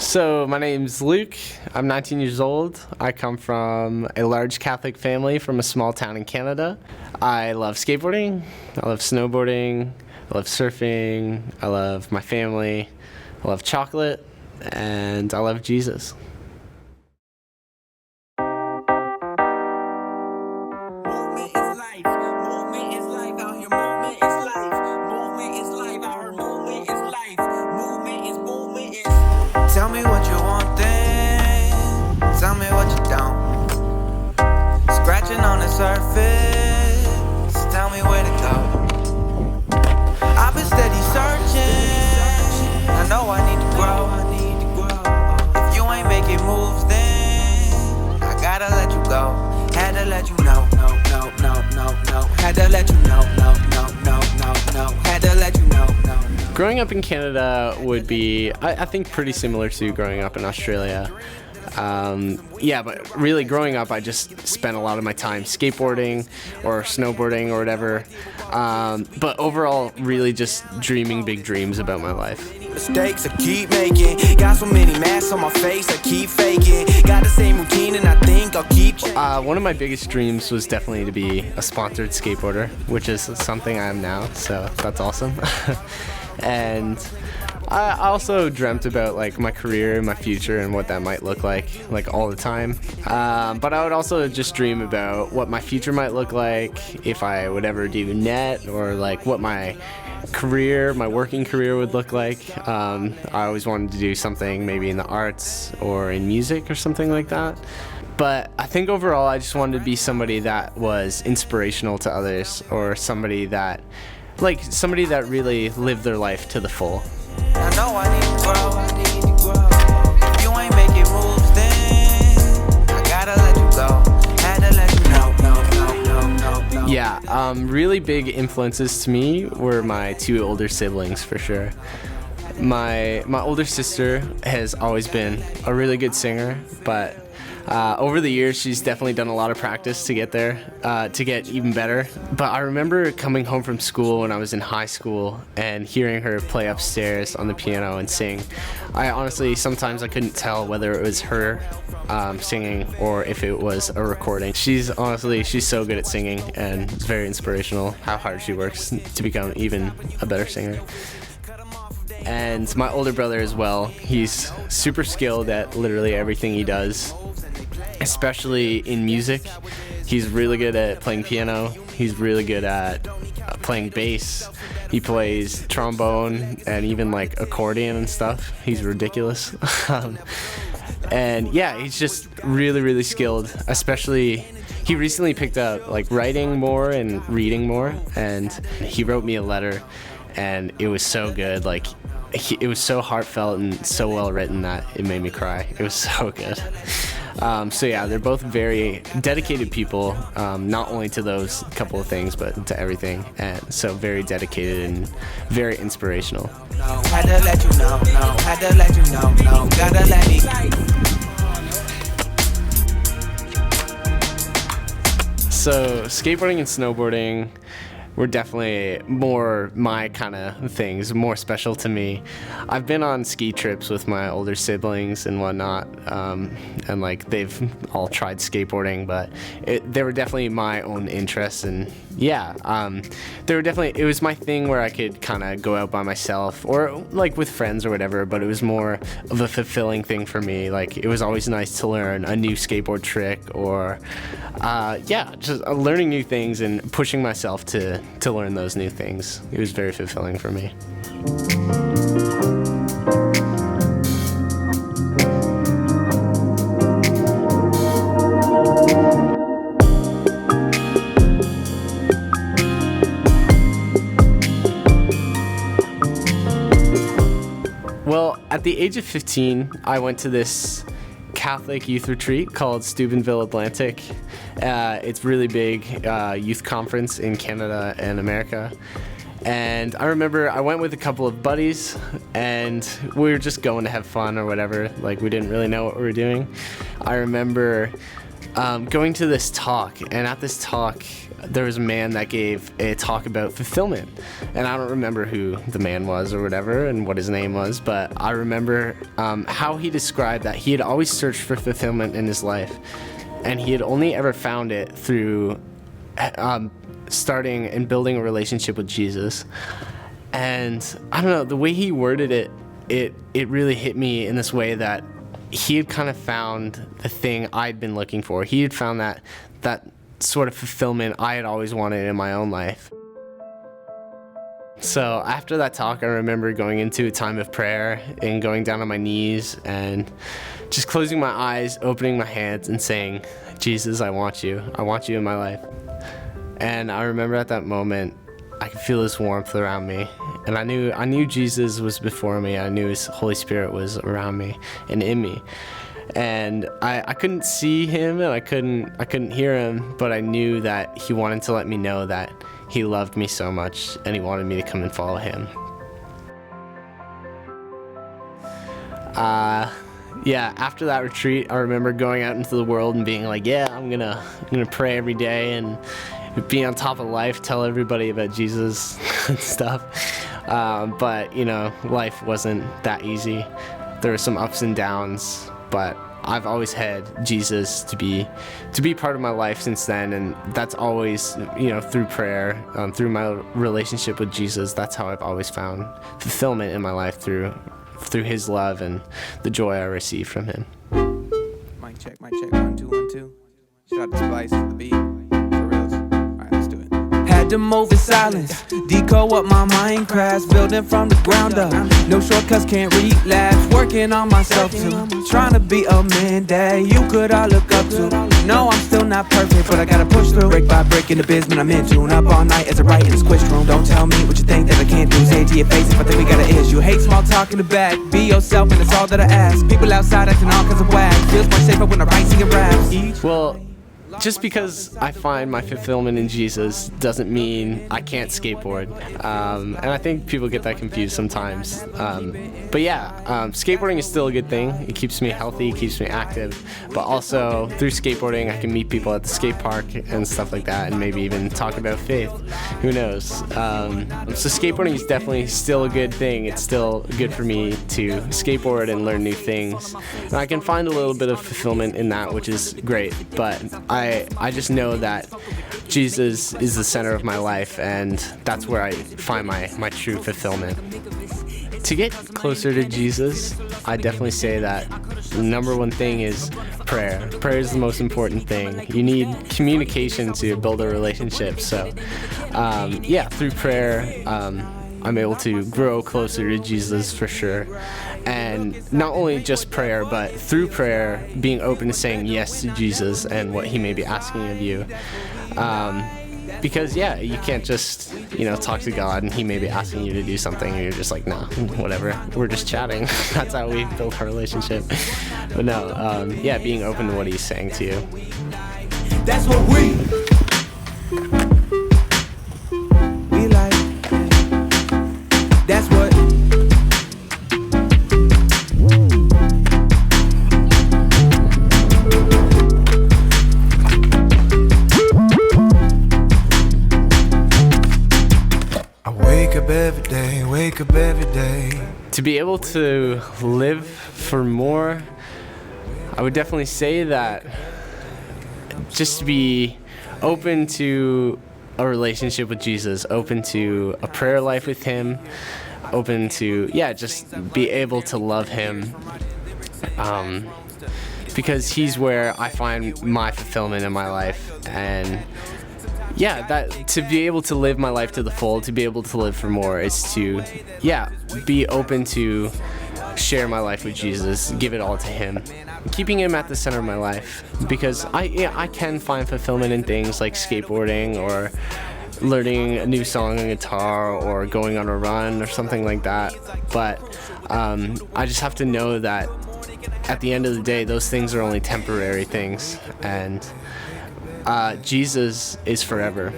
So my name's Luke. I'm 19 years old. I come from a large Catholic family from a small town in Canada. I love skateboarding. I love snowboarding. I love surfing. I love my family. I love chocolate. And I love Jesus. Tell me what you want then, tell me what you don't. Scratching on the surface, tell me where to go. I've been steady searching, I know I need to grow. If you ain't making moves then, I gotta let you go. Had to let you know, no. Had to let you know, no. Had to let you know, no. Growing up in Canada would be, I think, pretty similar to growing up in Australia. But really growing up, I just spent a lot of my time skateboarding or snowboarding or whatever. But overall, really just dreaming big dreams about my life. Mistakes I keep making, got so many masks on my face I keep faking, got the same routine and I think I'll keep one of my biggest dreams was definitely to be a sponsored skateboarder, which is something I am now, so that's awesome. And I also dreamt about like my career and my future and what that might look like all the time. But I would also just dream about what my future might look like, if I would ever do net, or like what my working career would look like. I always wanted to do something maybe in the arts or in music or something like that. But I think overall I just wanted to be somebody that was inspirational to others, or somebody that really lived their life to the full. I know I need to grow. If you ain't making moves then I gotta let you go. Had to let you know, no. Yeah, really big influences to me were my two older siblings, for sure. My older sister has always been a really good singer, but over the years, she's definitely done a lot of practice to get there, to get even better. But I remember coming home from school when I was in high school and hearing her play upstairs on the piano and sing. Sometimes I couldn't tell whether it was her singing or if it was a recording. She's so good at singing, and it's very inspirational how hard she works to become even a better singer. And my older brother as well, he's super skilled at literally everything he does, especially in music. He's really good at playing piano. He's really good at playing bass. He plays trombone and even like accordion and stuff. He's ridiculous. And yeah, he's just really, really skilled. Especially, he recently picked up like writing more and reading more, and he wrote me a letter, and it was so good. It was so heartfelt and so well written that it made me cry. It was so good. So yeah, they're both very dedicated people, not only to those couple of things, but to everything. And so very dedicated and very inspirational. Had to let you know, had to let you know, gotta let me. So skateboarding and snowboarding were definitely more my kind of things, more special to me. I've been on ski trips with my older siblings and whatnot, and like they've all tried skateboarding, but they were definitely my own interests, and yeah, it was my thing where I could kind of go out by myself or like with friends or whatever, but it was more of a fulfilling thing for me. Like, it was always nice to learn a new skateboard trick, or just learning new things and pushing myself to learn those new things. It was very fulfilling for me. Well, at the age of 15, I went to this Catholic youth retreat called Steubenville Atlantic. It's really big youth conference in Canada and America. And I remember I went with a couple of buddies, and we were just going to have fun or whatever. Like, we didn't really know what we were doing. I remember going to this talk, and at this talk there was a man that gave a talk about fulfillment, and I don't remember who the man was or whatever and what his name was, but I remember how he described that he had always searched for fulfillment in his life, and he had only ever found it through starting and building a relationship with Jesus. And I don't know, the way he worded it, it really hit me in this way that he had kind of found the thing I'd been looking for. He had found that sort of fulfillment I had always wanted in my own life. So after that talk, I remember going into a time of prayer and going down on my knees and just closing my eyes, opening my hands and saying, Jesus, I want you in my life. And I remember at that moment, I could feel this warmth around me, and I knew Jesus was before me. I knew His Holy Spirit was around me and in me, and I couldn't see Him and I couldn't hear Him, but I knew that He wanted to let me know that He loved me so much and He wanted me to come and follow Him. After that retreat, I remember going out into the world and being like, I'm gonna pray every day and be on top of life, tell everybody about Jesus and stuff. But life wasn't that easy. There were some ups and downs, but I've always had Jesus to be part of my life since then, and that's always, through prayer, through my relationship with Jesus. That's how I've always found fulfillment in my life, through His love and the joy I receive from Him. Mic check, 1 2 1 2. Shout out to Spice for the beat. For reals. Alright, let's do it. Had to move in silence, decode what my mind crafts, building from the ground up. No shortcuts, can't relapse. Working on myself too, trying to be a man that you could all look up to. No, I'm still not perfect, but I gotta push through. Brick by brick in the business I'm into. And up all night as I write in this quiz room. Don't tell me what you think that I can't do. Say it to your face if I think we got an issue. Hate small talk in the back, be yourself and it's all that I ask. People outside acting all kinds of whack. Feels much safer when I write singing raps. Well, just because I find my fulfillment in Jesus doesn't mean I can't skateboard. And I think people get that confused sometimes. Skateboarding is still a good thing. It keeps me healthy, keeps me active. But also, through skateboarding, I can meet people at the skate park and stuff like that, and maybe even talk about faith. Who knows? So skateboarding is definitely still a good thing. It's still good for me to skateboard and learn new things. And I can find a little bit of fulfillment in that, which is great. But I just know that Jesus is the center of my life, and that's where I find my true fulfillment. To get closer to Jesus, I definitely say that the number one thing is prayer. Prayer is the most important thing. You need communication to build a relationship. So, through prayer, I'm able to grow closer to Jesus for sure. And not only just prayer, but through prayer, being open to saying yes to Jesus and what He may be asking of you. Because you can't just, talk to God and He may be asking you to do something and you're just like, no, whatever, we're just chatting. That's how we build our relationship. But no, being open to what He's saying to you. That's what we like. That's what wake up every day. To be able to live for more, I would definitely say that just to be open to a relationship with Jesus, open to a prayer life with Him, open to, just be able to love Him. Because He's where I find my fulfillment in my life. And that to be able to live my life to the full, to be able to live for more, is to, be open to share my life with Jesus, give it all to Him, keeping Him at the center of my life. Because I can find fulfillment in things like skateboarding or learning a new song on guitar or going on a run or something like that. But I just have to know that at the end of the day, those things are only temporary things, and Jesus is forever.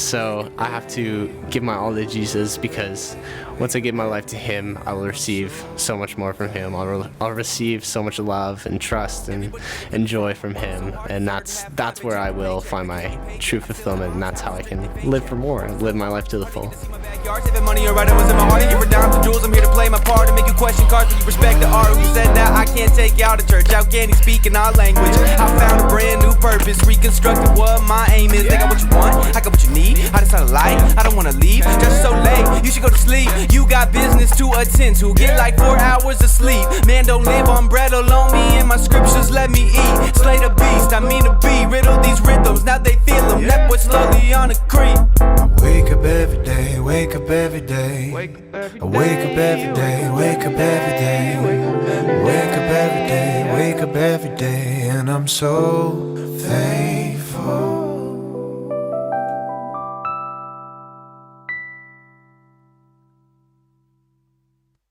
So I have to give my all to Jesus, because once I give my life to him, I will receive so much more from him. I'll receive so much love and trust and joy from him, and that's where I will find my true fulfillment, and that's how I can live for more and live my life to the full. Saving money or writing was in my heart, and you were down to jewels. I'm here to play my part and make you question cards, but you respect the art. Who said that I can't take you out of church? How can he speak in our language? I found a brand new purpose, reconstructed what my aim is. They got what you want, I got what you need. I just had a light, I don't wanna leave. Just so late, you should go to sleep. You got business to attend to, get like 4 hours of sleep. Man, don't live on bread alone, me and my scriptures let me eat. Slay the beast, I mean to be. Riddle these rhythms, now they feel them. Left boy slowly on a creep. Wake up every day, wake up every day. I wake up every day, wake up every day. Wake up every day, wake up every day. And I'm so thankful.